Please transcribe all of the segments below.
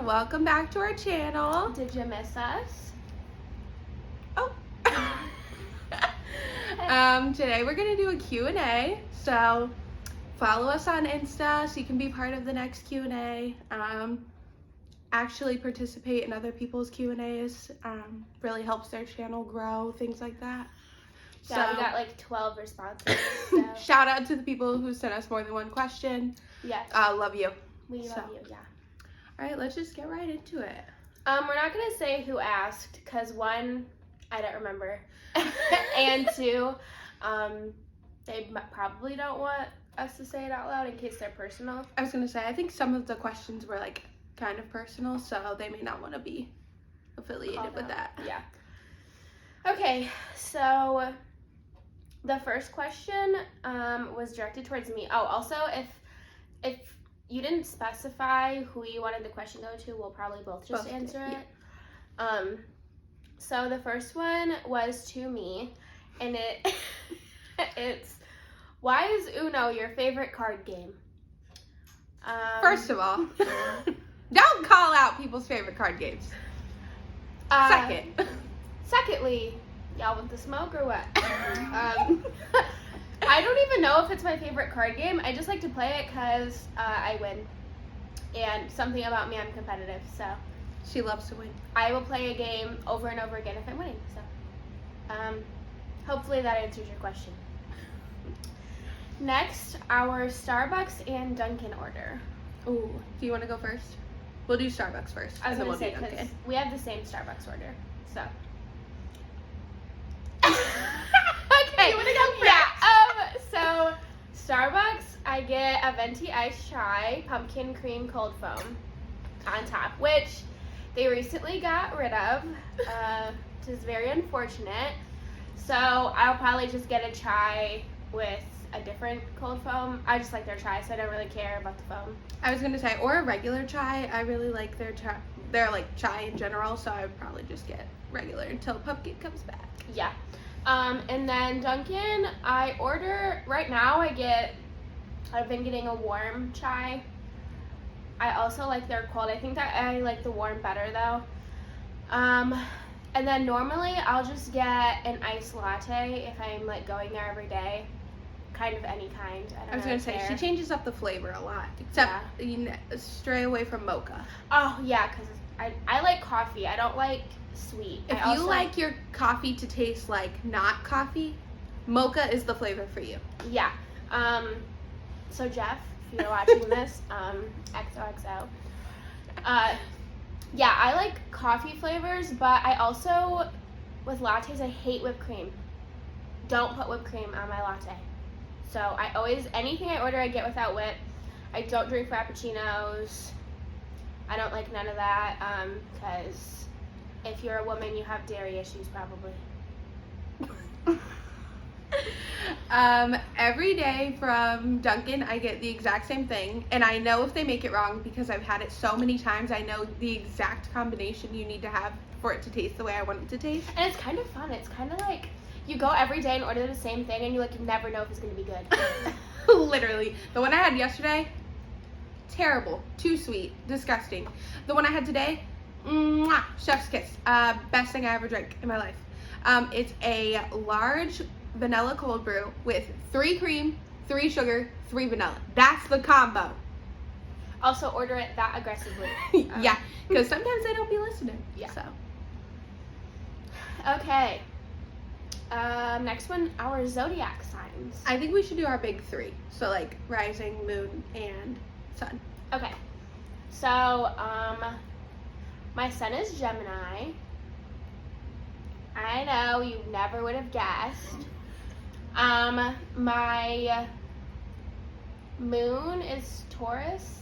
welcome back to our channel. Did you miss us? Oh. Today we're going to do a Q&A, so follow us on Insta so you can be part of the next Q&A. Actually participate in other people's Q&As. Really helps their channel grow, things like that. Yeah, we got like 12 responses. So. Shout out to the people who sent us more than one question. Yes. Love you. We love you, yeah. All right, let's just get right into it. We're not going to say who asked because one, I don't remember. And two, they probably don't want us to say it out loud in case they're personal. I was going to say, I think some of the questions were like kind of personal, so they may not want to be affiliated with that. Yeah. Okay, so the first question was directed towards me. Oh, also, if you didn't specify who you wanted the question to go to, we'll probably both answer it. Yeah. So the first one was to me, and it's, why is Uno your favorite card game? First of all, don't call out people's favorite card games. Secondly, y'all want the smoke or what? I don't even know if it's my favorite card game. I just like to play it because I win. And something about me, I'm competitive, so. She loves to win. I will play a game over and over again if I'm winning, so. Hopefully that answers your question. Next, our Starbucks and Dunkin' order. Ooh, do you want to go first? We'll do Starbucks first. I was going to say, because we have the same Starbucks order, so. Okay. You want to go first? Yeah. So Starbucks, I get a venti iced chai, pumpkin cream cold foam on top, which they recently got rid of, which is very unfortunate. So I'll probably just get a chai with a different cold foam. I just like their chai, so I don't really care about the foam. I was gonna say, or a regular chai. I really like their chai. They're like chai in general, so I would probably just get regular until pumpkin comes back. Yeah. And then Dunkin', I order, right now I've been getting a warm chai. I also like their cold. I think that I like the warm better though. And then normally I'll just get an iced latte if I'm like going there every day. Kind of any kind. I was going to say, she changes up the flavor a lot. Except you stray away from mocha. Oh, yeah, because I like coffee. I don't like sweet. If you like your coffee to taste like not coffee, mocha is the flavor for you. Yeah. So Jeff, if you're watching this, XOXO. Yeah, I like coffee flavors, but I also, with lattes, I hate whipped cream. Don't put whipped cream on my latte. So I always, anything I order, I get without whip. I don't drink frappuccinos. I don't like none of that, because if you're a woman, you have dairy issues probably. Every day from Dunkin', I get the exact same thing, and I know if they make it wrong because I've had it so many times. I know the exact combination you need to have for it to taste the way I want it to taste. And it's kind of fun. It's kind of like you go every day and order the same thing, and you like never know if it's gonna be good. Literally, the one I had yesterday, terrible, too sweet, disgusting. The one I had today, mwah, chef's kiss, best thing I ever drank in my life. It's a large vanilla cold brew with 3 cream, 3 sugar, 3 vanilla. That's the combo. Also order it that aggressively. Yeah, because sometimes they don't be listening. Yeah. So. Okay. Next one, our Zodiac Signs. I think we should do our big 3. So like rising, moon, and sun. Okay. So, my sun is Gemini. I know you never would have guessed. My moon is Taurus,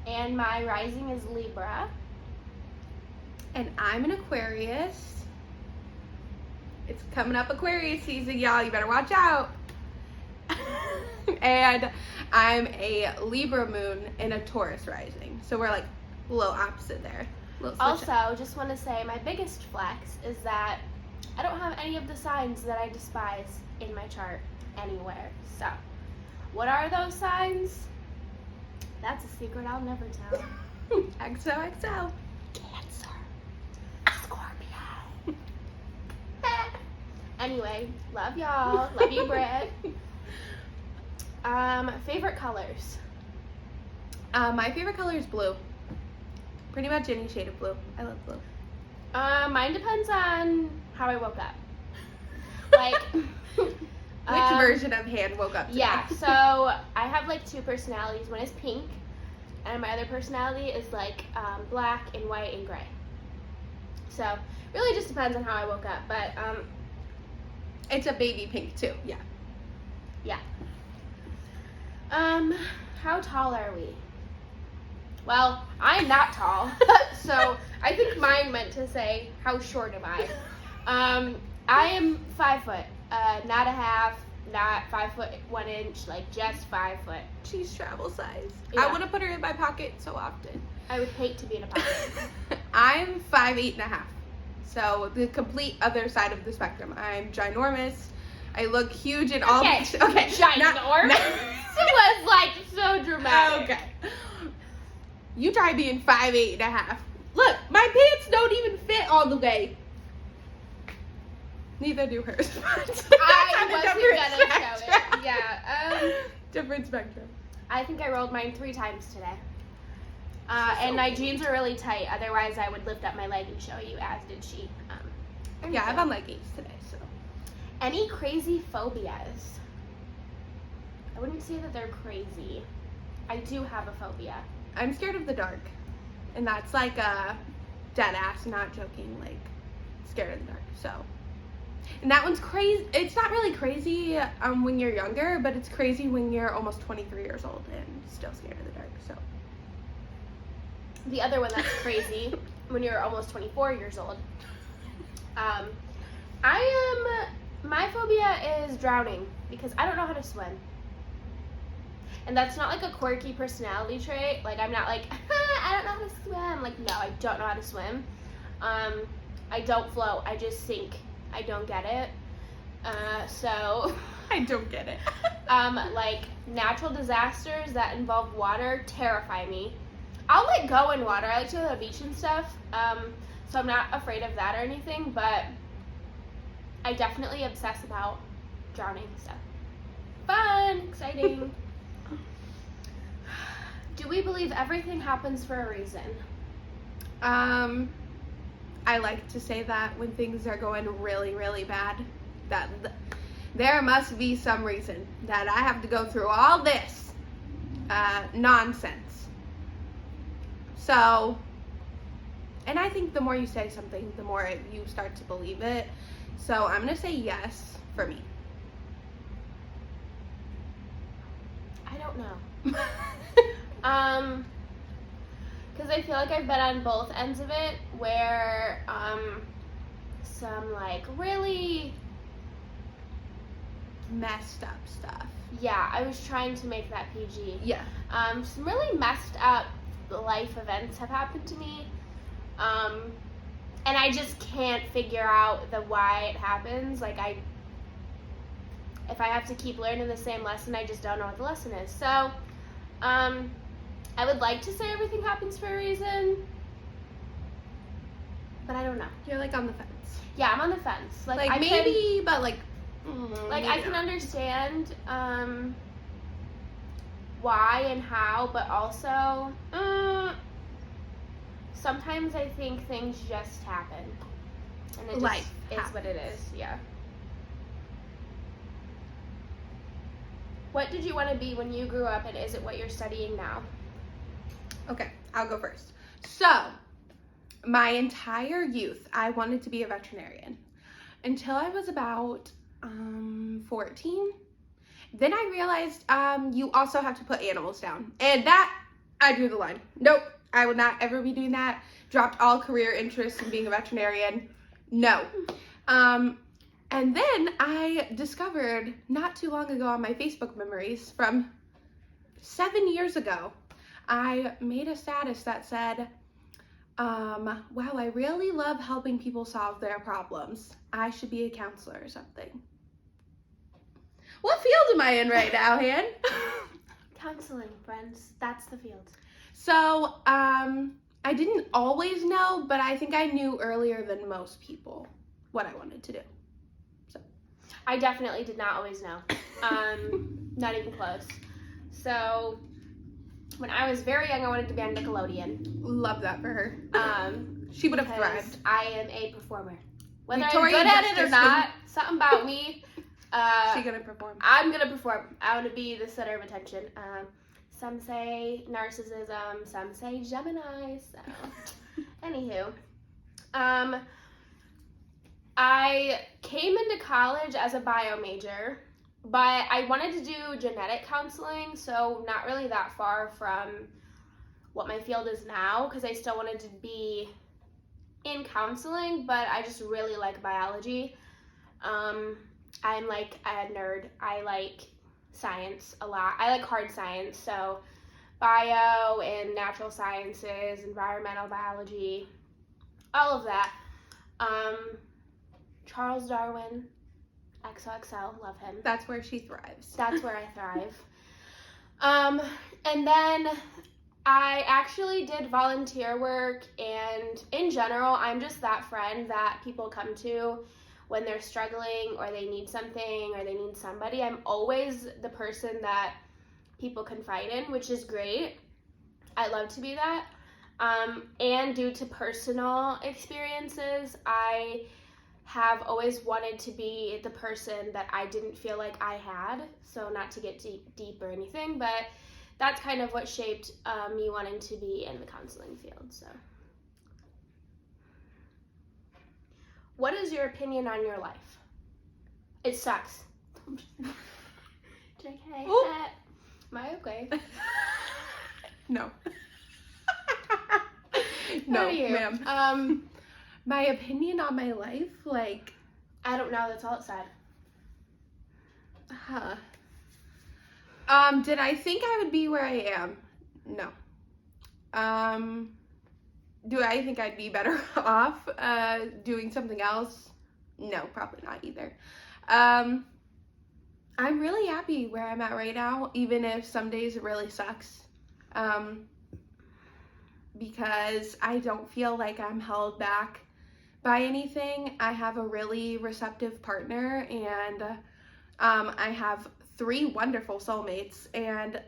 and my rising is Libra. And I'm an Aquarius. It's coming up Aquarius season, y'all. You better watch out. And I'm a Libra moon and a Taurus rising. So we're like a little opposite there. Also, just want to say my biggest flex is that I don't have any of the signs that I despise in my chart anywhere. So, what are those signs? That's a secret I'll never tell. XOXO. Cancer. Scorpio. Anyway, love y'all. Love you, Britt. Favorite colors? My favorite color is blue. Pretty much any shade of blue. I love blue. Mine depends on how I woke up. Like, Which version of Han woke up today? Yeah, so I have like two personalities. One is pink, and my other personality is like black and white and gray. So really just depends on how I woke up, but it's a baby pink too. Yeah. Yeah. How tall are we? Well, I'm not tall, so I think mine meant to say how short am I. I am 5 foot, not a half, not 5 foot 1 inch, like just 5 foot. She's travel size. Yeah. I want to put her in my pocket so often. I would hate to be in a pocket. I'm 5'8.5", so the complete other side of the spectrum. I'm ginormous. I look huge in all. Okay, ginormous. It was like so dramatic. Okay. You try being 5'8.5". Look, my pants don't even fit all the way. Neither do hers. I wasn't gonna show it. Yeah. Different spectrum. I think I rolled mine 3 times today. And my jeans are really tight. Otherwise, I would lift up my leg and show you, as did she. Yeah, I have on leggings today, so. Any crazy phobias? I wouldn't say that they're crazy. I do have a phobia. I'm scared of the dark. And that's like a dead ass, not joking, like scared of the dark. So, and that one's crazy. It's not really crazy when you're younger, but it's crazy when you're almost 23 years old and still scared of the dark. So, the other one that's crazy when you're almost 24 years old. My phobia is drowning because I don't know how to swim. And that's not like a quirky personality trait. Like, I'm not like, I don't know how to swim. Like, no, I don't know how to swim. I don't float. I just sink. I don't get it. So I don't get it. Like, natural disasters that involve water terrify me. I'll let go in water. I like to go to the beach and stuff. So I'm not afraid of that or anything, but I definitely obsess about drowning stuff. Fun, exciting. Do we believe everything happens for a reason? I like to say that when things are going really, really bad, that there must be some reason that I have to go through all this nonsense. So, and I think the more you say something, the more you start to believe it. So I'm gonna say yes for me. I don't know. Because I feel like I've been on both ends of it, where some like really messed up stuff. Yeah, I was trying to make that PG. Yeah. Some really messed up life events have happened to me, and I just can't figure out the why it happens. Like, if I have to keep learning the same lesson, I just don't know what the lesson is. So, I would like to say everything happens for a reason, but I don't know. You're like on the fence. Yeah, I'm on the fence. Like maybe, but like. I can understand why and how, but also sometimes I think things just happen, and it Life just is what it is. Yeah. What did you want to be when you grew up, and is it what you're studying now? Okay, I'll go first. So, my entire youth, I wanted to be a veterinarian until I was about 14. Then I realized you also have to put animals down, and that I drew the line. Nope, I will not ever be doing that. Dropped all career interest in being a veterinarian. No. And then I discovered not too long ago on my Facebook memories from 7 years ago, I made a status that said, wow, I really love helping people solve their problems. I should be a counselor or something. What field am I in right now, Han? Counseling, friends. That's the field. So, I didn't always know, but I think I knew earlier than most people what I wanted to do. So, I definitely did not always know. Not even close. So, when I was very young, I wanted to be on Nickelodeon. love that for her. She would have Because thrived. I am a performer. Whether Victoria I'm good at it or Justice not, something about me. She gonna perform. I'm gonna perform. I want to be the center of attention. Some say narcissism, some say Gemini. So, anywho, I came into college as a bio major, but I wanted to do genetic counseling, so not really that far from what my field is now, because I still wanted to be in counseling, but I just really like biology. I'm like a nerd. I like science a lot. I like hard science, so bio and natural sciences, environmental biology, all of that. Charles Darwin, XOXO, love him. That's where she thrives. That's where I thrive. And then I actually did volunteer work, and in general, I'm just that friend that people come to when they're struggling or they need something or they need somebody. I'm always the person that people confide in, which is great. I love to be that. And due to personal experiences, I have always wanted to be the person that I didn't feel like I had. So not to get deep or anything, but that's kind of what shaped me wanting to be in the counseling field. So, what is your opinion on your life? It sucks. JK. Oop. Am I okay? No. How No, are you? ma'am. My opinion on my life, like, I don't know. That's all it said. Did I think I would be where I am? No. Do I think I'd be better off doing something else? No, probably not either. I'm really happy where I'm at right now, even if some days it really sucks. Because I don't feel like I'm held back by anything. I have a really receptive partner, and I have 3 wonderful soulmates, and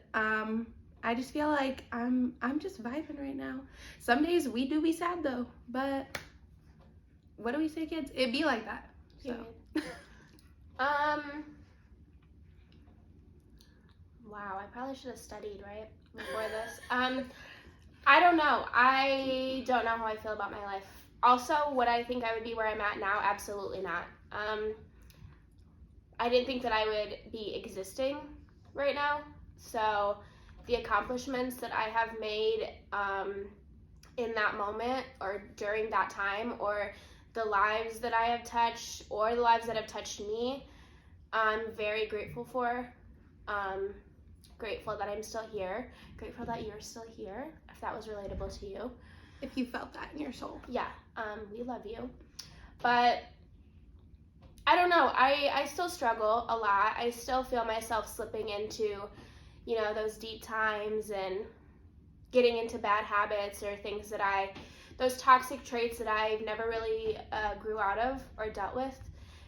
I just feel like I'm just vibing right now. Some days we do be sad though, but what do we say, kids? It be like that. So. Wow, I probably should have studied, right, before this. I don't know. I don't know how I feel about my life. Also, would I think I would be where I'm at now? Absolutely not. I didn't think that I would be existing right now. So the accomplishments that I have made in that moment or during that time, or the lives that I have touched or the lives that have touched me, I'm very grateful for. Grateful that I'm still here. Grateful that you're still here, if that was relatable to you. If you felt that in your soul. Yeah, we love you. But I don't know, I still struggle a lot. I still feel myself slipping into, those deep times and getting into bad habits or things that those toxic traits that I've never really grew out of or dealt with,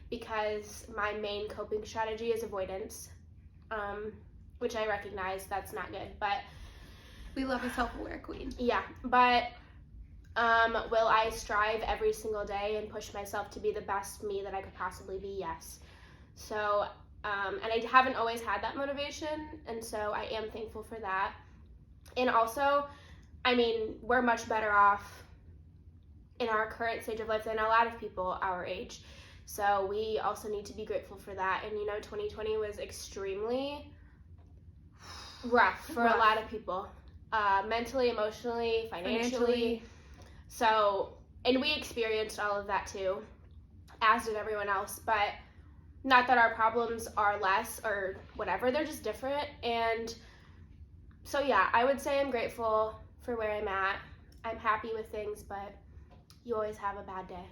because my main coping strategy is avoidance, which I recognize that's not good, but we love a self-aware queen. Yeah, but will I strive every single day and push myself to be the best me that I could possibly be? Yes. So, and I haven't always had that motivation, and so I am thankful for that. And also, we're much better off in our current stage of life than a lot of people our age. So we also need to be grateful for that. And 2020 was extremely rough for a lot of people. Mentally, emotionally, financially. So, and we experienced all of that too, as did everyone else, but not that our problems are less or whatever, they're just different. And so yeah, I would say I'm grateful for where I'm at. I'm happy with things, but you always have a bad day.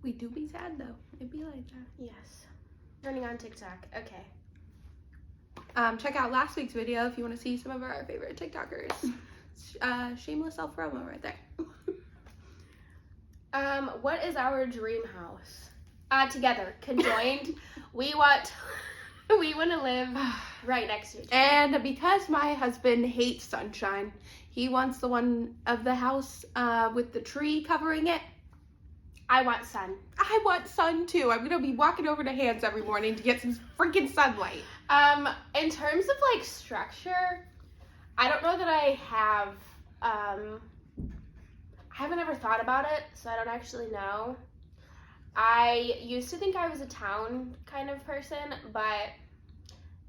We do be sad though. It'd be like that. Yes. Turning on TikTok. Okay. Check out last week's video if you want to see some of our favorite TikTokers. Shameless self-promo right there. What is our dream house? Together, conjoined. we want to live right next to each other. And because my husband hates sunshine, he wants the one of the house with the tree covering it. I want sun. I want sun too. I'm gonna be walking over to Hans every morning to get some freaking sunlight. In terms of like structure, I don't know that I have. I haven't ever thought about it, so I don't actually know. I used to think I was a town kind of person, but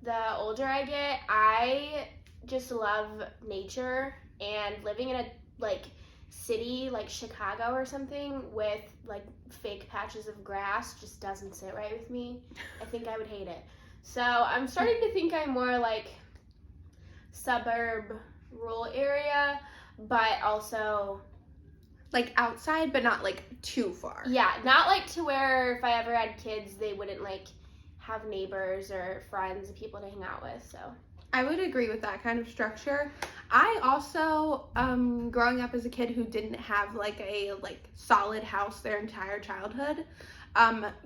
the older I get, I just love nature, and living in a like city like Chicago or something with like fake patches of grass just doesn't sit right with me. I think I would hate it. So I'm starting to think I'm more like suburb, rural area, but also like outside, but not like too far. Yeah, not like to where if I ever had kids, they wouldn't like have neighbors or friends and people to hang out with. So I would agree with that kind of structure. I also, growing up as a kid who didn't have like a solid house their entire childhood,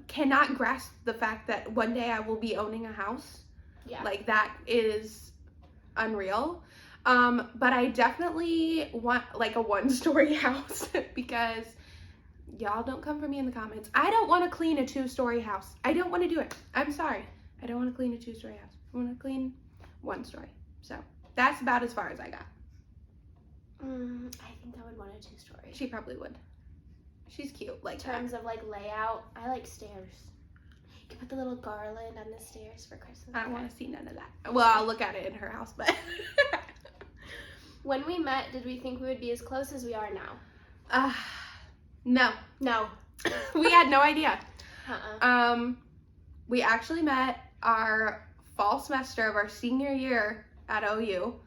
cannot grasp the fact that one day I will be owning a house. Yeah. Like that is unreal. But I definitely want like a 1-story house because y'all don't come for me in the comments. I don't want to clean a 2-story house. I don't want to do it. I'm sorry. I don't want to clean a 2-story house. I want to clean 1-story. So that's about as far as I got. I think I would want a 2-story. She probably would. She's cute. Like in terms of like layout, I like stairs. You can put the little garland on the stairs for Christmas. I don't want to see none of that. Well, I'll look at it in her house, but. When we met, did we think we would be as close as we are now? No. No. We had no idea. Uh-uh. We actually met our fall semester of our senior year at OU.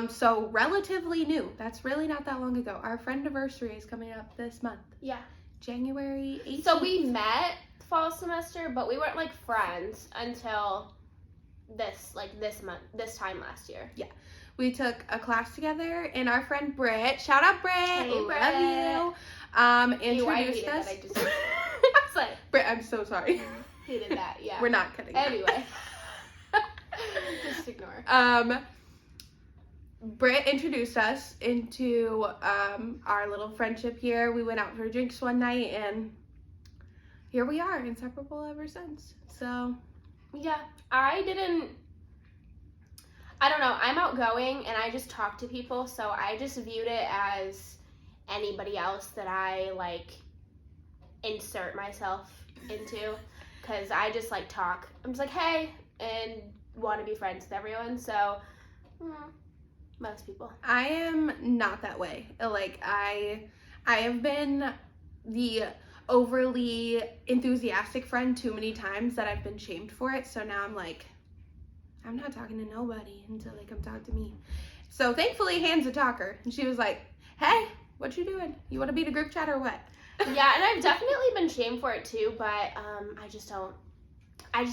So relatively new. That's really not that long ago. Our friend anniversary is coming up this month. Yeah. January 18th. So we met fall semester, but we weren't like friends until this month, this time last year. Yeah. We took a class together, and our friend Britt, shout out Britt, hey, love Britt. you, introduced us. I was like, Britt, I'm so sorry. Hated that, yeah. We're not cutting that. Anyway. Just ignore. Britt introduced us into our little friendship here. We went out for drinks one night, and here we are, inseparable ever since. So, yeah, I don't know, I'm outgoing and I just talk to people, so I just viewed it as anybody else that I like insert myself into, because I just like talk. I'm just like, hey, and want to be friends with everyone, so most people. I am not that way. Like, I have been the overly enthusiastic friend too many times that I've been shamed for it, so now I'm like, I'm not talking to nobody until they come talk to me. So thankfully, Han's a talker, and she was like, hey, what you doing? You want to be in a group chat or what? Yeah, and I've definitely been shamed for it too, but I just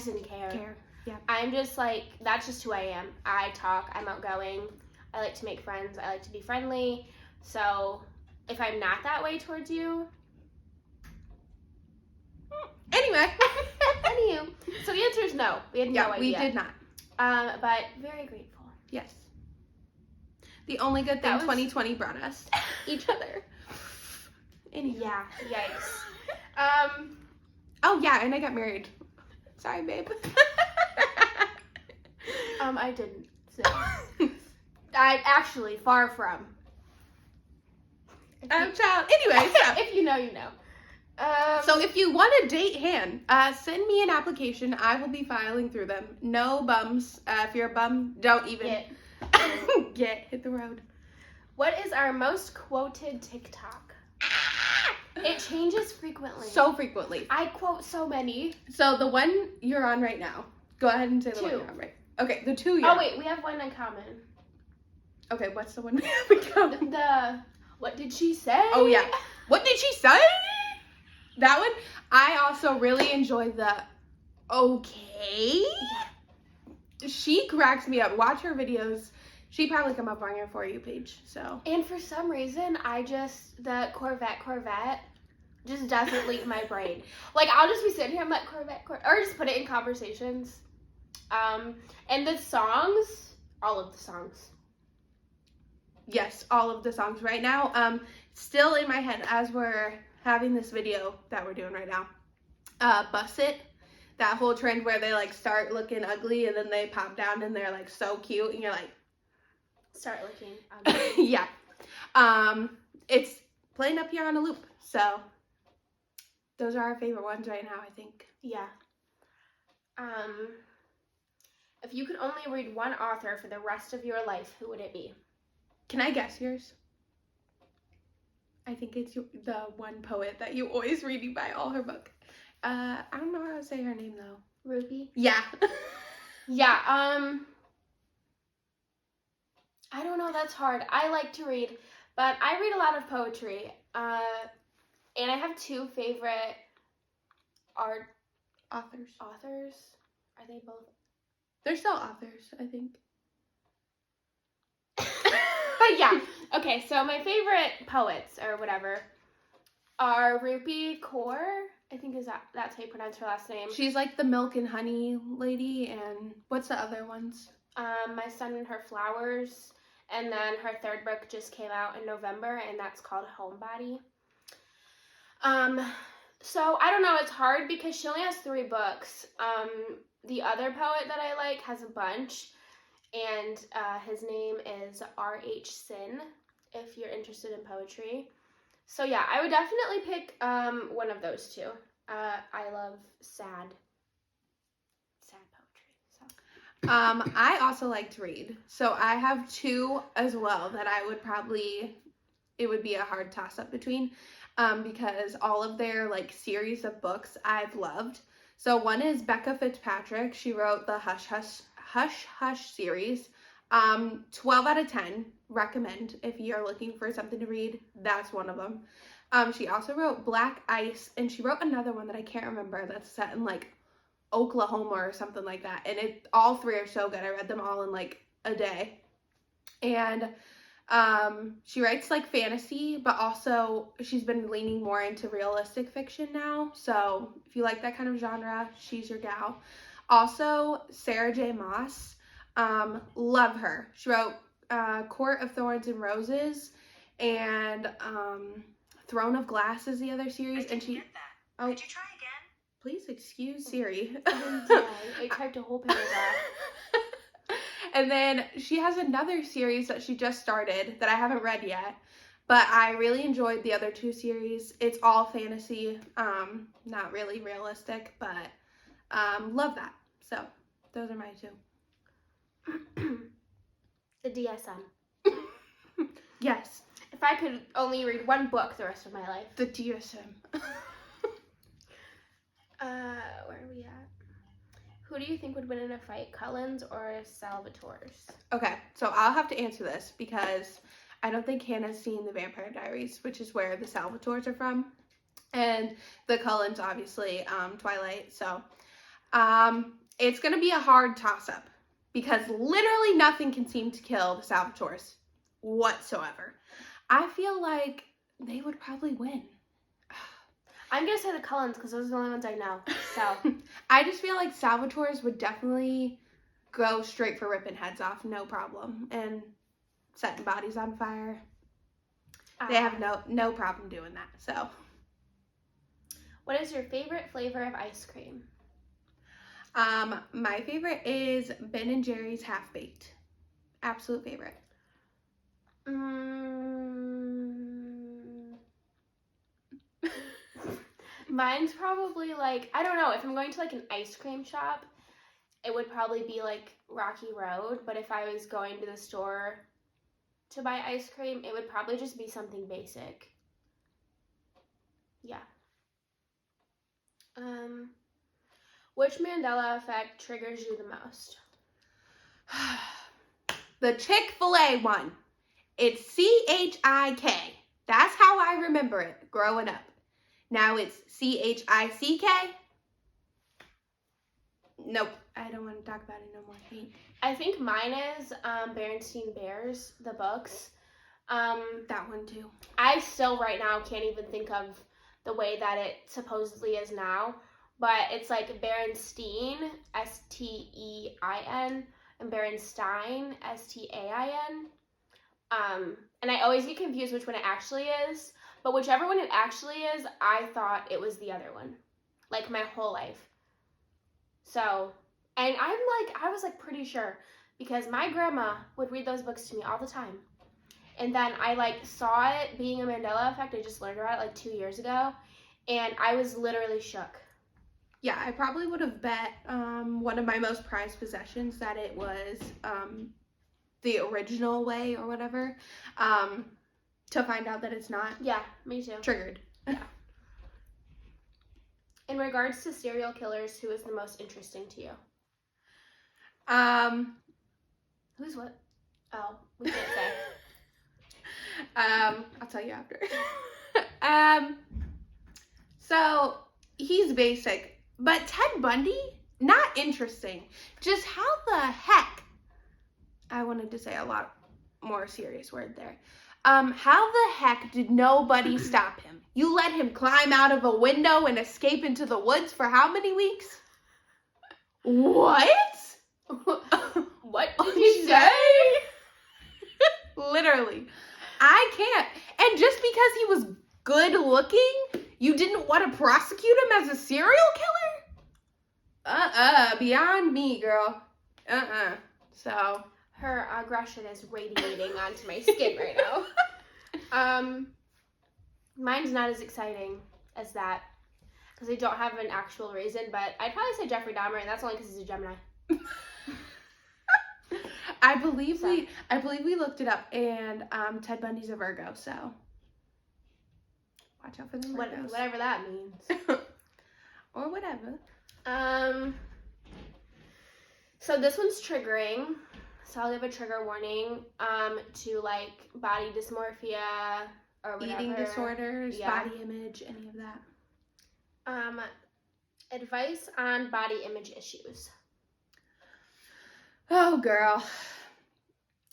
didn't care. Yeah. I'm just like, that's just who I am. I talk, I'm outgoing, I like to make friends, I like to be friendly, so if I'm not that way towards you. Anyway. Anywho, so the answer is no. We had no idea. We did not. But very grateful. Yes. The only good thing 2020 brought us. Each other. Anyway. Yeah, yikes. Oh yeah, and I got married. Sorry, babe. I didn't. So. I actually, far from. Child. Anyway, so. If you know, you know. So if you want to date Han, send me an application. I will be filing through them. No bums. If you're a bum, don't even hit the road. What is our most quoted TikTok? It changes frequently. So frequently. I quote so many. So the one you're on right now. Go ahead and say the one you're on right. Okay, the two you're on. Oh wait, we have one in common. Okay, what's the one we have in common? What did she say? Oh yeah. What did she say? That one. I also really enjoy the okay. She cracks me up. Watch her videos. She probably come up on your For You page, so. And for some reason, the Corvette just doesn't leave my brain. Like, I'll just be sitting here, I'm like, Corvette, or just put it in conversations. And the songs, all of the songs. Yes, all of the songs right now. Still in my head as we're having this video that we're doing right now. Bust It. That whole trend where they like start looking ugly and then they pop down and they're like so cute and you're like, start looking ugly. yeah. It's playing up here on a loop. So those are our favorite ones right now, I think. Yeah. If you could only read one author for the rest of your life, who would it be? Can I guess yours? I think it's the one poet that you always reading by all her book. I don't know how to say her name though. Ruby? Yeah. Yeah, I don't know, that's hard. I like to read, but I read a lot of poetry. And I have two favorite authors. Are they both? They're still authors, I think. But yeah. Okay, so my favorite poets or whatever are Rupi Kaur. I think that's how you pronounce her last name. She's like the milk and honey lady, and what's the other ones? My Son and Her Flowers, and then her third book just came out in November, and that's called Homebody. So I don't know, it's hard because she only has 3 books. The other poet that I like has a bunch, and his name is R.H. Sin, if you're interested in poetry. So yeah, I would definitely pick one of those two. I love sad poetry. So. I also like to read. So I have 2 as well that I would it would be a hard toss up between because all of their like series of books I've loved. So one is Becca Fitzpatrick. She wrote the Hush Hush series. 12 out of 10 recommend if you're looking for something to read. That's one of them. She also wrote Black Ice, and she wrote another one that I can't remember that's set in like Oklahoma or something like that. And all 3 are so good. I read them all in like a day. And she writes like fantasy, but also she's been leaning more into realistic fiction now. So if you like that kind of genre, she's your gal. Also, Sarah J. Maas. Love her. She wrote Court of Thorns and Roses and Throne of Glass is the other series. And she. Oh, could you try again? Please excuse Siri. I typed a whole paragraph. And then she has another series that she just started that I haven't read yet, but I really enjoyed the other 2 series. It's all fantasy, not really realistic, but love that. So those are my 2. The DSM. Yes. If I could only read one book the rest of my life. The DSM. Where are we at? Who do you think would win in a fight, Cullens or Salvatore's? Okay, so I'll have to answer this because I don't think Hannah's seen The Vampire Diaries, which is where the Salvatores are from. And the Cullens, obviously, Twilight. So it's going to be a hard toss-up because literally nothing can seem to kill the Salvatores whatsoever. I feel like they would probably win. I'm going to say the Cullens because those are the only ones I know. So I just feel like Salvatore's would definitely go straight for ripping heads off, no problem. And setting bodies on fire. They have no problem doing that. So what is your favorite flavor of ice cream? My favorite is Ben & Jerry's Half-Baked. Absolute favorite. Mine's probably like, I don't know, if I'm going to like an ice cream shop, it would probably be like Rocky Road, but if I was going to the store to buy ice cream, it would probably just be something basic. Yeah. Which Mandela effect triggers you the most? The Chick-fil-A one. It's C-H-I-K. That's how I remember it growing up. Now it's C-H-I-C-K. Nope. I don't want to talk about it no more. Hate. I think mine is Berenstain Bears, the books. That one too. I still right now can't even think of the way that it supposedly is now, but it's like Berenstein, Stein, and Berenstein, Stain. And I always get confused which one it actually is, but whichever one it actually is, I thought it was the other one, like my whole life. So, and I was like pretty sure, because my grandma would read those books to me all the time. And then I like saw it being a Mandela effect. I just learned about it like 2 years ago, and I was literally shook. Yeah, I probably would have bet one of my most prized possessions that it was the original way or whatever, to find out that it's not. Yeah, me too. Triggered. Yeah. In regards to serial killers, who is the most interesting to you? Who's what? Oh, we can't say. I'll tell you after. So he's basic, but Ted Bundy, not interesting. Just how the heck, I wanted to say a lot more serious word there. How the heck did nobody stop him? You let him climb out of a window and escape into the woods for how many weeks? What? What did you say? Literally. I can't. And just because he was good looking, you didn't want to prosecute him as a serial killer? Beyond me, girl. So. Her aggression is radiating onto my skin right now. Mine's not as exciting as that, because I don't have an actual reason, but I'd probably say Jeffrey Dahmer, and that's only because he's a Gemini. I believe we looked it up, and Ted Bundy's a Virgo, so watch out for the Virgos. Whatever that means. Or whatever. So this one's triggering, so I'll give a trigger warning to like body dysmorphia or whatever. Eating disorders, body image, any of that. Advice on body image issues. Oh, girl.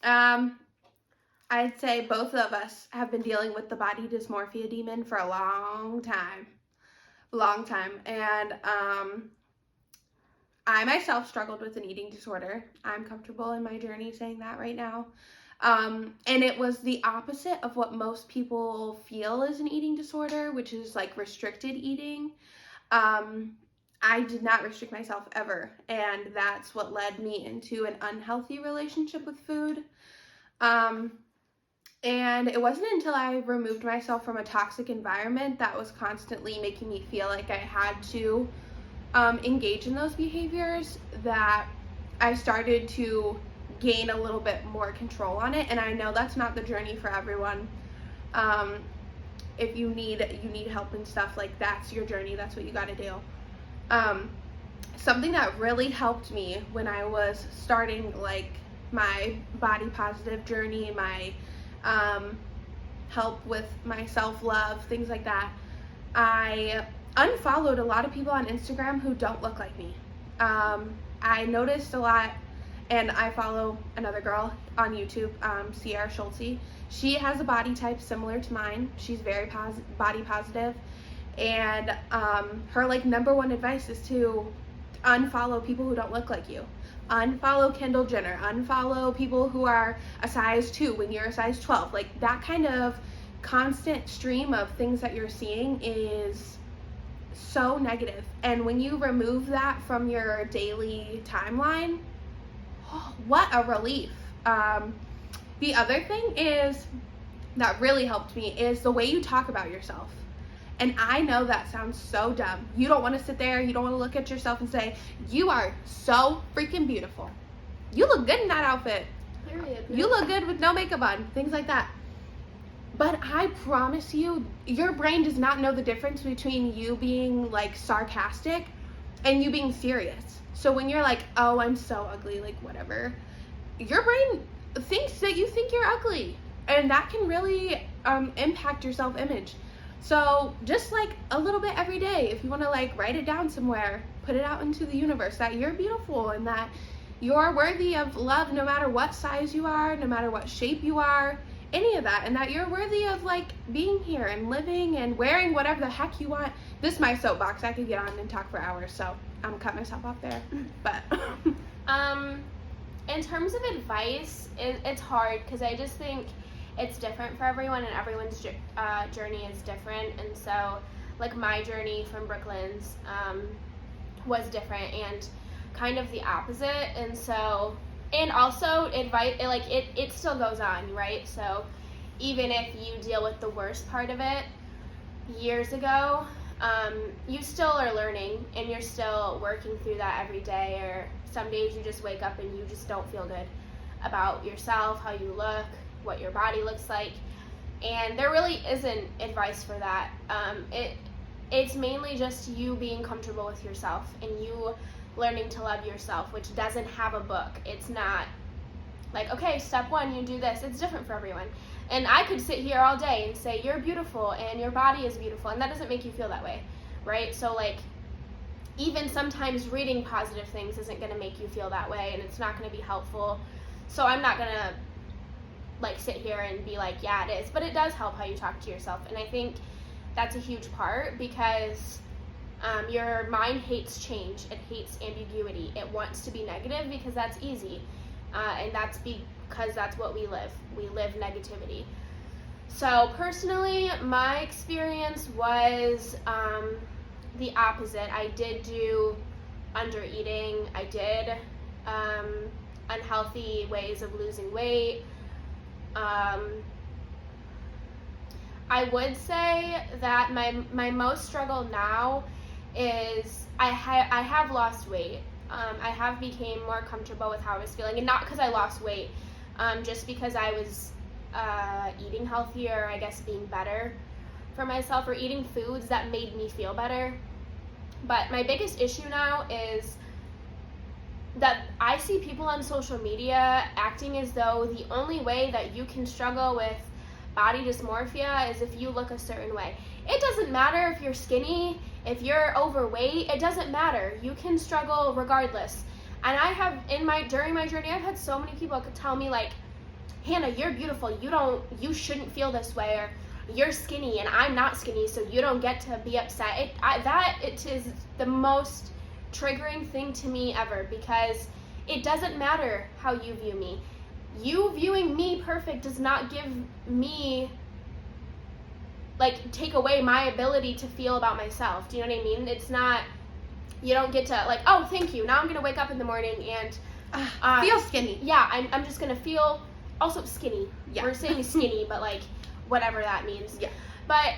I'd say both of us have been dealing with the body dysmorphia demon for a long time. And I myself struggled with an eating disorder. I'm comfortable in my journey saying that right now. And it was the opposite of what most people feel is an eating disorder, which is like restricted eating. I did not restrict myself ever, and that's what led me into an unhealthy relationship with food. And it wasn't until I removed myself from a toxic environment that was constantly making me feel like I had to engage in those behaviors that I started to gain a little bit more control on it. And I know that's not the journey for everyone. If you need help and stuff, like that's your journey, that's what you got to do. Something that really helped me when I was starting like my body positive journey, my help with my self-love, things like that, I unfollowed a lot of people on Instagram who don't look like me. I noticed a lot, and I follow another girl on YouTube, Sierra Schulte. She has a body type similar to mine. She's very body positive. And her like number one advice is to unfollow people who don't look like you. Unfollow Kendall Jenner. Unfollow people who are a size 2 when you're a size 12. Like that kind of constant stream of things that you're seeing is so negative. And when you remove that from your daily timeline, oh, what a relief. The other thing is that really helped me is the way you talk about yourself. And I know that sounds so dumb. You don't want to sit there, you don't want to look at yourself and say, you are so freaking beautiful. You look good in that outfit. Period. You look good with no makeup on, things like that. But I promise you, your brain does not know the difference between you being like sarcastic and you being serious. So when you're like, oh, I'm so ugly, like whatever, your brain thinks that you think you're ugly. And that can really impact your self-image. So just like a little bit every day, if you want to like write it down somewhere, put it out into the universe that you're beautiful and that you're worthy of love no matter what size you are, no matter what shape you are, any of that, and that you're worthy of like being here and living and wearing whatever the heck you want. This is my soapbox. I could get on and talk for hours, so I'm gonna cut myself off there. But in terms of advice, it's hard because I just think it's different for everyone, and everyone's journey is different. And so, like, my journey from Brooklyn's was different and kind of the opposite. And so, and also advice, it still goes on, right? So even if you deal with the worst part of it years ago, you still are learning and you're still working through that every day. Or some days you just wake up and you just don't feel good about yourself, how you look, what your body looks like. And there really isn't advice for that. It's mainly just you being comfortable with yourself and you learning to love yourself, which doesn't have a book. It's not like, okay, step one, you do this. It's different for everyone. And I could sit here all day and say, you're beautiful and your body is beautiful, and that doesn't make you feel that way, right? So, like, even sometimes reading positive things isn't going to make you feel that way, and it's not going to be helpful. So I'm not going to, like, sit here and be like, yeah, it is. But it does help how you talk to yourself, and I think that's a huge part because your mind hates change. It hates ambiguity. It wants to be negative because that's easy. And that's because that's what we live. We live negativity. So personally, my experience was the opposite. I did do under-eating. I did unhealthy ways of losing weight. I would say that my most struggle now is I have lost weight. I have became more comfortable with how I was feeling, and not because I lost weight, just because I was eating healthier, I guess being better for myself, or eating foods that made me feel better. But my biggest issue now is that I see people on social media acting as though the only way that you can struggle with body dysmorphia is if you look a certain way. It doesn't matter if you're skinny, if you're overweight, it doesn't matter. You can struggle regardless. And I have, during my journey, I've had so many people tell me, like, Hannah, you're beautiful, you shouldn't feel this way, or you're skinny and I'm not skinny, so you don't get to be upset. It is the most triggering thing to me ever, because it doesn't matter how you view me. You viewing me perfect does not give me, like, take away my ability to feel about myself. Do you know what I mean? It's not, you don't get to, like, oh, thank you, now I'm gonna wake up in the morning and feel skinny. Yeah, I'm just gonna feel also skinny. Yeah. We're saying skinny, but like whatever that means. Yeah. But,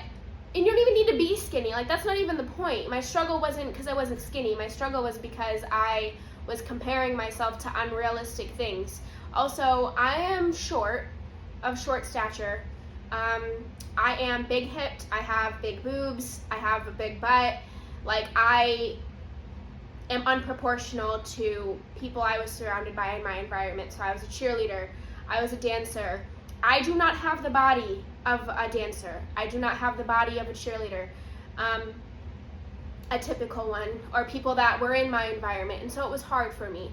and you don't even need to be skinny. Like, that's not even the point. My struggle wasn't because I wasn't skinny. My struggle was because I was comparing myself to unrealistic things. Also, I am short stature. I am big hipped. I have big boobs. I have a big butt. Like, I am unproportional to people I was surrounded by in my environment. So I was a cheerleader. I was a dancer. I do not have the body of a dancer. I do not have the body of a cheerleader, a typical one, or people that were in my environment. And so it was hard for me.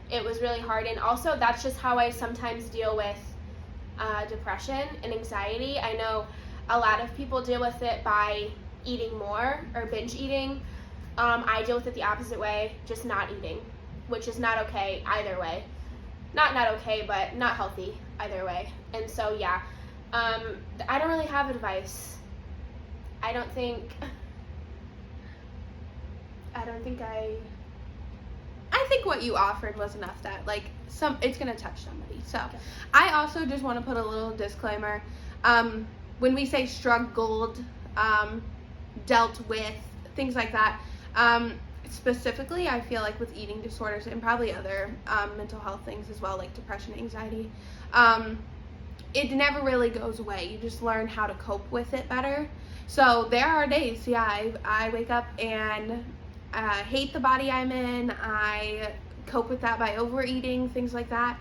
It was really hard. And also, that's just how I sometimes deal with depression and anxiety. I know a lot of people deal with it by eating more or binge eating. I deal with it the opposite way, just not eating, which is not okay either way. Not okay, but not healthy either way. And so, yeah, I don't really have advice. I think what you offered was enough that, like, it's gonna touch somebody. So, Okay. I also just want to put a little disclaimer. When we say struggled, dealt with, things like that, specifically, I feel like with eating disorders and probably other mental health things as well, like depression, anxiety, it never really goes away. You just learn how to cope with it better. So there are days, yeah, I wake up and hate the body I'm in. I cope with that by overeating, things like that.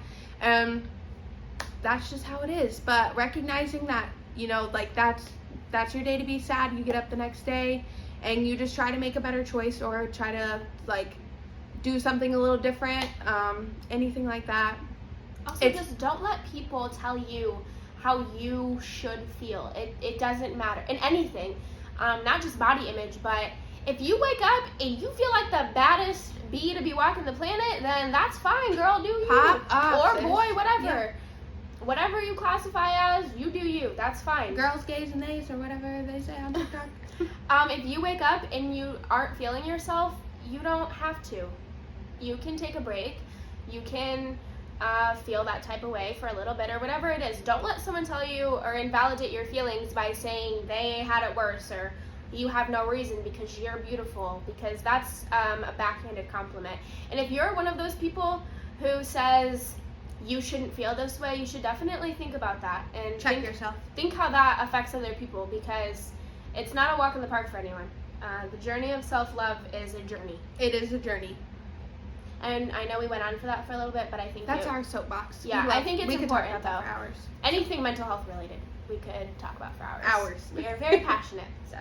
That's just how it is. But recognizing that, you know, like, that's your day to be sad. You get up the next day and you just try to make a better choice or try to like do something a little different, anything like that. Also, just don't let people tell you how you should feel. It doesn't matter in anything, not just body image, but if you wake up and you feel like the baddest bee to be walking the planet, then that's fine, girl. Do you. Pop up, or sis. boy, whatever. Yeah. Whatever you classify as, you do you. That's fine. Girls, gays, and theys, or whatever they say on TikTok. If you wake up and you aren't feeling yourself, you don't have to. You can take a break. You can feel that type of way for a little bit or whatever it is. Don't let someone tell you or invalidate your feelings by saying they had it worse or you have no reason because you're beautiful, because that's a backhanded compliment. And if you're one of those people who says you shouldn't feel this way, you should definitely think about that and Check yourself. Think how that affects other people, because it's not a walk in the park for anyone. The journey of self-love is a journey. It is a journey. And I know we went on for that for a little bit, but I think that's our soapbox. Yeah, I think it's we important could talk about though. that for hours. Anything mental health related, we could talk about for hours. Hours. We are very passionate. So,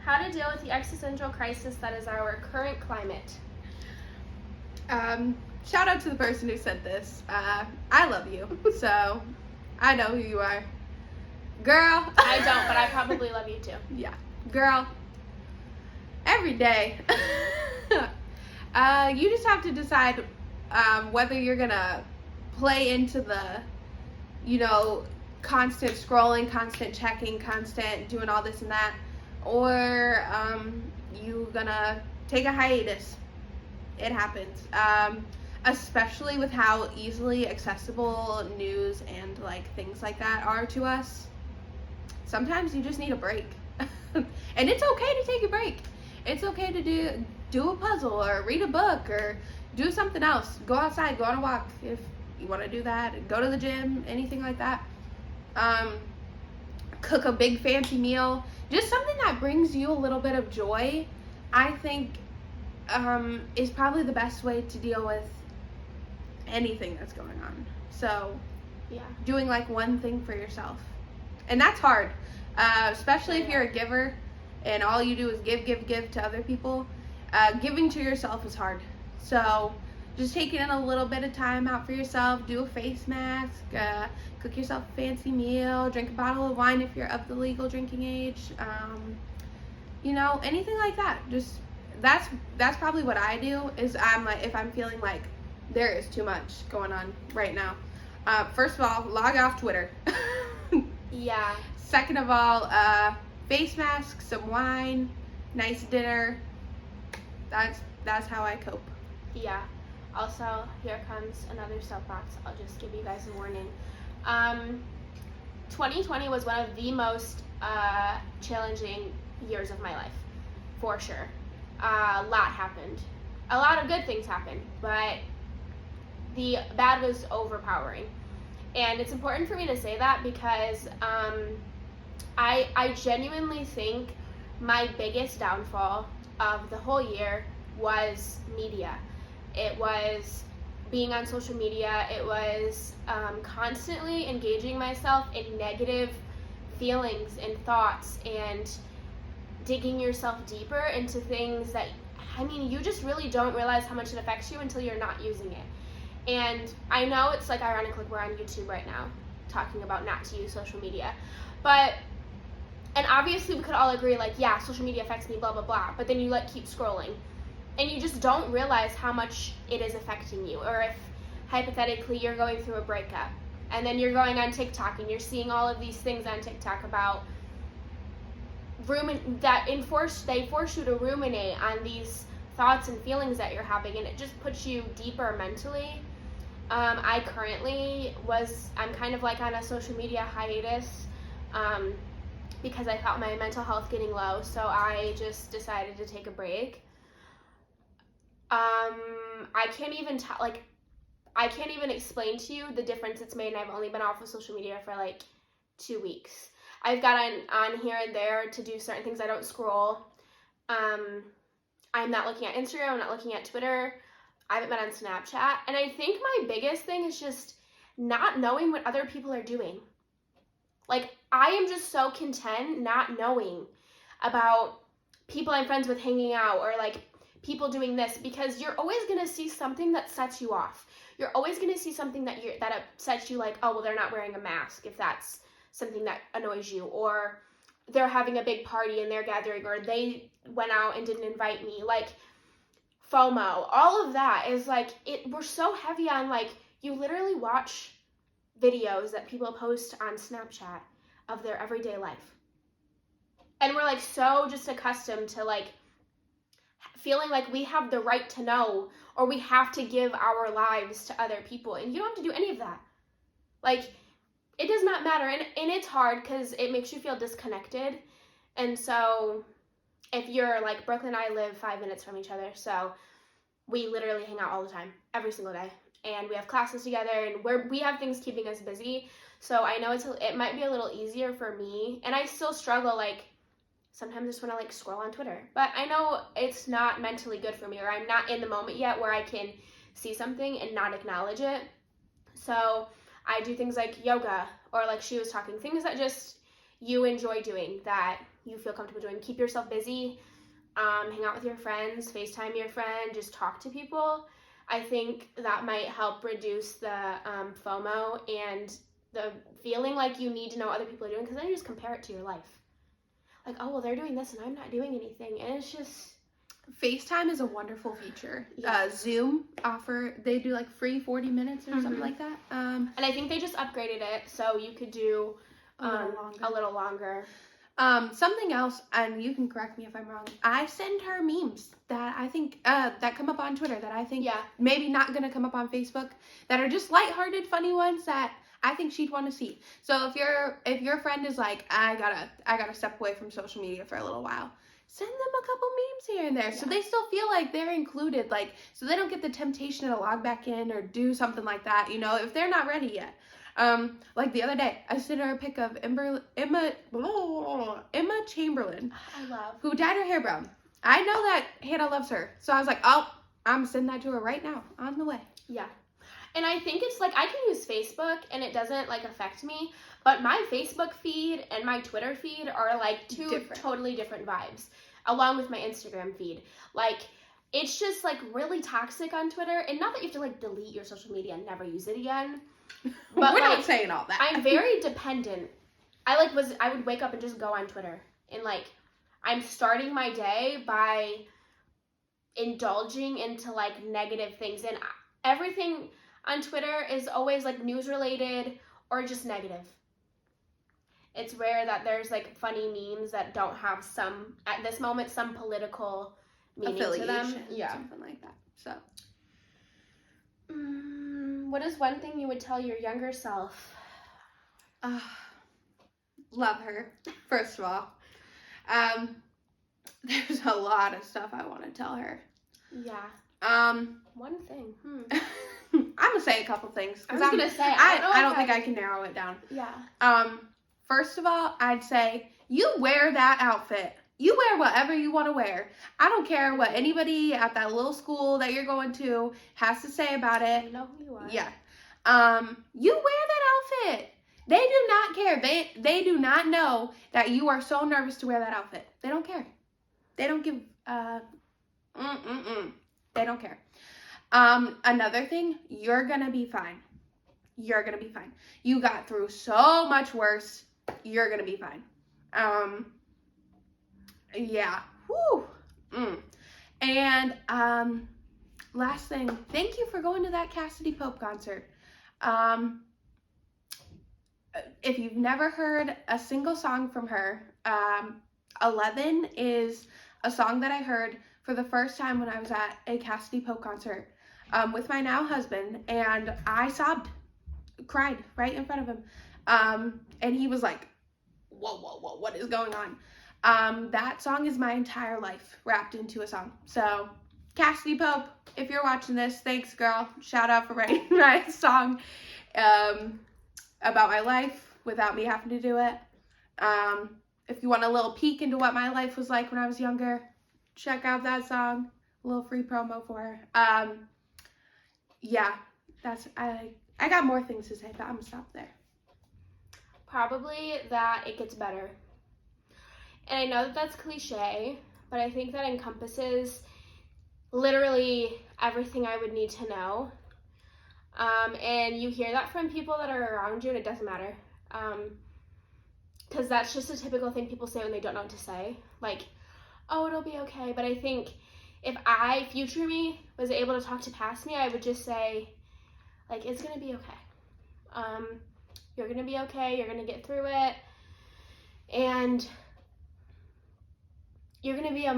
how to deal with the existential crisis that is our current climate. Shout out to the person who said this. I love you, so I know who you are, girl. I don't, but I probably love you too. Yeah, girl. Every day, you just have to decide whether you're gonna play into the, constant scrolling, constant checking, constant doing all this and that, or you gonna take a hiatus. It happens, especially with how easily accessible news and like things like that are to us. Sometimes you just need a break, and it's okay to take a break. It's okay to do a puzzle or read a book or do something else. Go outside, go on a walk if you want to do that. Go to the gym, anything like that. Cook a big fancy meal. Just something that brings you a little bit of joy, I think, is probably the best way to deal with anything that's going on. So, yeah, doing like one thing for yourself. And that's hard, especially if you're a giver and all you do is give to other people. Giving to yourself is hard. So just taking in a little bit of time out for yourself, do a face mask, cook yourself a fancy meal, drink a bottle of wine if you're of the legal drinking age, anything like that. Just that's probably what I do. Is I'm like, if I'm feeling like there is too much going on right now, first of all, log off Twitter. Yeah. Second of all, face mask, some wine, nice dinner. That's how I cope. Yeah. Also, here comes another soapbox. I'll just give you guys a warning. 2020 was one of the most challenging years of my life, for sure. A lot happened. A lot of good things happened, but the bad was overpowering. And it's important for me to say that because I genuinely think my biggest downfall of the whole year was media. It was being on social media. It was constantly engaging myself in negative feelings and thoughts and digging yourself deeper into things that, you just really don't realize how much it affects you until you're not using it. And I know it's like ironic, like we're on YouTube right now talking about not to use social media, and obviously we could all agree, like, yeah, social media affects me, blah, blah, blah, but then you keep scrolling and you just don't realize how much it is affecting you. Or if hypothetically you're going through a breakup and then you're going on TikTok and you're seeing all of these things on TikTok about they force you to ruminate on these thoughts and feelings that you're having, and it just puts you deeper mentally. I'm kind of like on a social media hiatus because I felt my mental health getting low, so I just decided to take a break. I can't even explain to you the difference it's made, and I've only been off of social media for like 2 weeks. I've got on here and there to do certain things. I don't scroll. I'm not looking at Instagram. I'm not looking at Twitter. I haven't been on Snapchat. And I think my biggest thing is just not knowing what other people are doing. Like, I am just so content not knowing about people I'm friends with hanging out or like people doing this, because you're always going to see something that sets you off. You're always going to see something that upsets you, like, oh, well, they're not wearing a mask, if that's something that annoys you, or they're having a big party and they're gathering, or they went out and didn't invite me. Like, FOMO, all of that is like, we're so heavy on, like, you literally watch videos that people post on Snapchat of their everyday life. And we're like so just accustomed to like feeling like we have the right to know, or we have to give our lives to other people. And you don't have to do any of that. Like, it does not matter. And it's hard because it makes you feel disconnected. And so if you're like, Brooklyn and I live 5 minutes from each other. So we literally hang out all the time, every single day. And we have classes together, and we have things keeping us busy. So I know it might be a little easier for me. And I still struggle, like, sometimes I just want to like scroll on Twitter. But I know it's not mentally good for me, or I'm not in the moment yet where I can see something and not acknowledge it. So I do things like yoga, or like she was talking, things that just you enjoy doing, that you feel comfortable doing. Keep yourself busy, hang out with your friends, FaceTime your friend, just talk to people. I think that might help reduce the FOMO and the feeling like you need to know what other people are doing, because then you just compare it to your life. Like, oh, well, they're doing this and I'm not doing anything. And it's just... FaceTime is a wonderful feature. Yeah. Zoom they do like free 40 minutes or something like that. And I think they just upgraded it so you could do a little longer. Something else, and you can correct me if I'm wrong, I send her memes that I think, that come up on Twitter that I think maybe not going to come up on Facebook, that are just lighthearted, funny ones that I think she'd want to see. So if your friend is like, I gotta step away from social media for a little while, send them a couple memes here and there, so they still feel like they're included, like, so they don't get the temptation to log back in or do something like that, you know, if they're not ready yet. Like the other day, I sent her a pic of Emma Chamberlain, who dyed her hair brown. I know that Hannah loves her, so I was like, oh, I'm sending that to her right now, on the way. Yeah. And I think it's like, I can use Facebook and it doesn't like affect me, but my Facebook feed and my Twitter feed are like two totally different vibes, along with my Instagram feed. Like, it's just like really toxic on Twitter, and not that you have to like delete your social media and never use it again. But we're like, not saying all that. I'm very dependent. I would wake up and just go on Twitter, and like, I'm starting my day by indulging into like negative things, and everything on Twitter is always like news related or just negative. It's rare that there's like funny memes that don't have at this moment, some political meaning to them. Yeah. Something like that. So. What is one thing you would tell your younger self? Love her, first of all. There's a lot of stuff I want to tell her. Yeah. One thing. I'm gonna say a couple things. I was gonna say I don't think I can narrow it down. Yeah. First of all, I'd say you wear that outfit. You wear whatever you want to wear. I don't care what anybody at that little school that you're going to has to say about it. You know who you are. Yeah. You wear that outfit. They do not care. They do not know that you are so nervous to wear that outfit. They don't care. They don't give They don't care. Another thing, you're gonna be fine. You're gonna be fine. You got through so much worse. You're gonna be fine. Yeah. Whew. And last thing, thank you for going to that Cassidy Pope concert. If you've never heard a single song from her, 11 is a song that I heard for the first time when I was at a Cassidy Pope concert with my now husband, and I sobbed, cried right in front of him. And he was like, whoa, what is going on? That song is my entire life wrapped into a song. So, Cassidy Pope, if you're watching this, thanks, girl. Shout out for writing my song about my life without me having to do it. If you want a little peek into what my life was like when I was younger, check out that song. A little free promo for her. Yeah, I got more things to say, but I'm gonna stop there. Probably that it gets better. And I know that that's cliche, but I think that encompasses literally everything I would need to know. And you hear that from people that are around you, and it doesn't matter. Because that's just a typical thing people say when they don't know what to say. Like, oh, it'll be okay. But I think if future me, was able to talk to past me, I would just say, like, it's going to be okay. You're going to be okay. You're going to get through it. And you're going to be in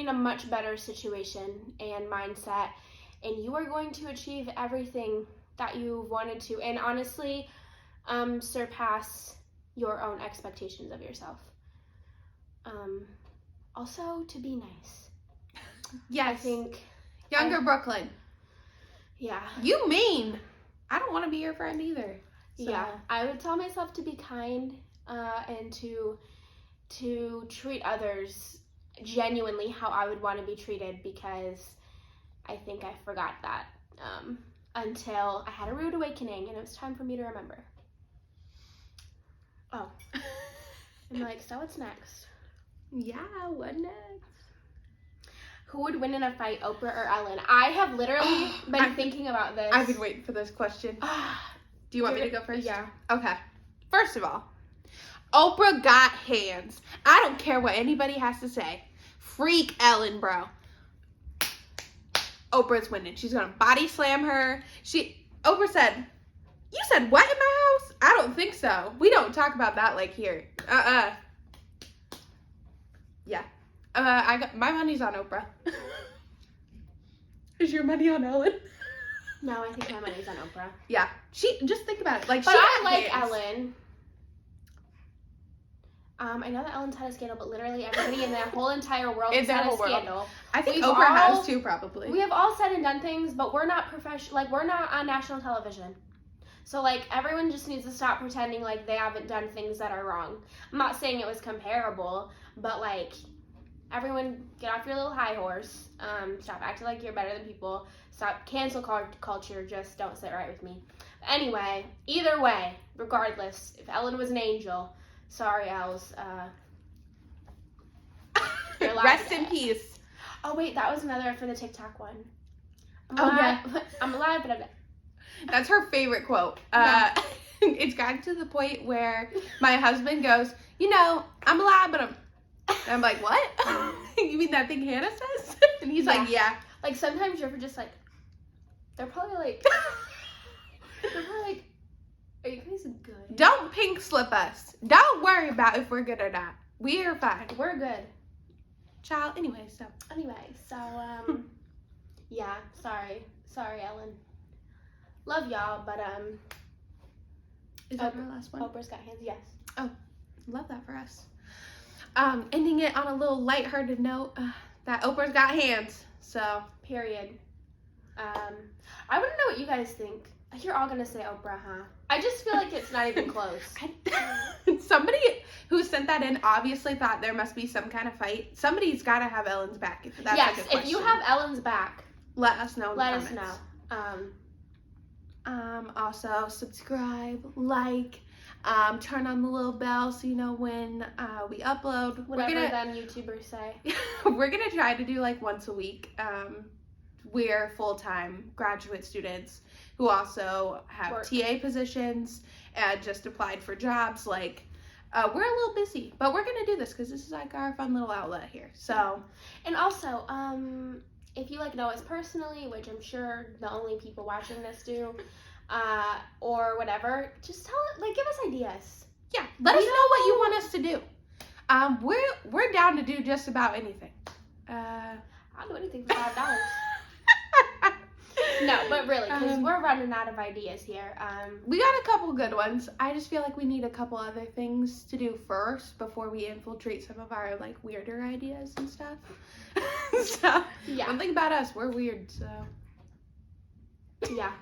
a much better situation and mindset. And you are going to achieve everything that you wanted to. And honestly, surpass your own expectations of yourself. Also, to be nice. Yes. I think. Younger Brooklyn. Yeah. You mean. I don't want to be your friend either. So. Yeah. I would tell myself to be kind and to treat others genuinely how I would want to be treated, because I think I forgot that until I had a rude awakening and it was time for me to remember. Oh. I'm like, so what's next? Yeah, what next? Who would win in a fight, Oprah or Ellen? I have literally been thinking about this. I've been waiting for this question. Do you want me to go first? Yeah. Okay. First of all, Oprah got hands. I don't care what anybody has to say. Freak Ellen, bro. Oprah's winning. She's gonna body slam her. Oprah said, "You said what in my house?" I don't think so. We don't talk about that like here. Yeah. I got my money's on Oprah. Is your money on Ellen? No, I think my money's on Oprah. Yeah. Just think about it. Like, but she I got like hands. Ellen. I know that Ellen's had a scandal, but literally everybody in that whole entire world has had a scandal. I think Oprah has too, probably. We have all said and done things, but we're not professional. Like, we're not on national television. So, like, everyone just needs to stop pretending like they haven't done things that are wrong. I'm not saying it was comparable, but, like, everyone get off your little high horse. Stop acting like you're better than people. Stop cancel culture. Just don't sit right with me. But anyway, either way, regardless, if Ellen was an angel, sorry, Els. Rest in peace. Oh, wait, that was another for the TikTok one. Yeah. I'm alive, but I'm dead. That's her favorite quote. Yeah. It's gotten to the point where my husband goes, I'm alive, but I'm like, what? You mean that thing Hannah says? And he's like, yeah. Like, sometimes you're just like, they're probably like, are you guys good? Don't pink slip us. Don't worry about if we're good or not. We are fine. We're good. Child, anyway, so. Yeah, sorry, Ellen. Love y'all, but, Is that our last one? Oprah's got hands, yes. Oh, love that for us. Ending it on a little lighthearted note, that Oprah's got hands, so. Period. I want to know what you guys think. You're all gonna say Oprah, huh? I just feel like it's not even close. Somebody who sent that in obviously thought there must be some kind of fight. Somebody's got to have Ellen's back. If that's yes, like a question. if you have Ellen's back, let us know in the comments. Also, subscribe, like, turn on the little bell so you know when we upload. Whatever them YouTubers say. We're going to try to do like once a week. We're full-time graduate students who also have TA positions and just applied for jobs. Like, we're a little busy, but we're going to do this because this is like our fun little outlet here. So, and also, if you like know us personally, which I'm sure the only people watching this do, or whatever, just give us ideas. Yeah, let us know what you want us to do. We're down to do just about anything. I'll do anything for $5. No, but really, because we're running out of ideas here. We got a couple good ones. I just feel like we need a couple other things to do first before we infiltrate some of our like weirder ideas and stuff. So yeah, one thing about us, we're weird. So yeah.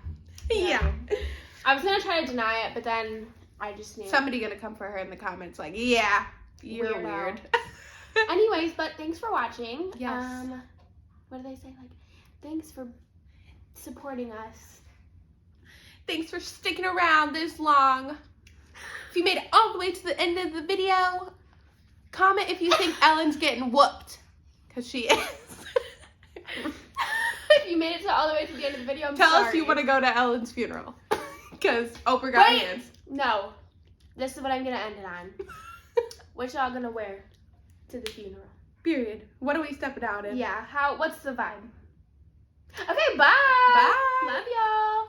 I was gonna try to deny it, but then I just knew somebody gonna come for her in the comments like, yeah, you're weird. Anyways, but thanks for watching. Yes. What do they say? Like, thanks for supporting us. Thanks for sticking around this long. If you made it all the way to the end of the video, comment if you think Ellen's getting whooped. Because she is. If you made it all the way to the end of the video, I'm Tell sorry. us you want to go to Ellen's funeral. Because Oprah got hands. No. This is what I'm going to end it on. What y'all going to wear to the funeral? Period. What are we stepping out in? Yeah. What's the vibe? Okay, bye. Bye. Love y'all.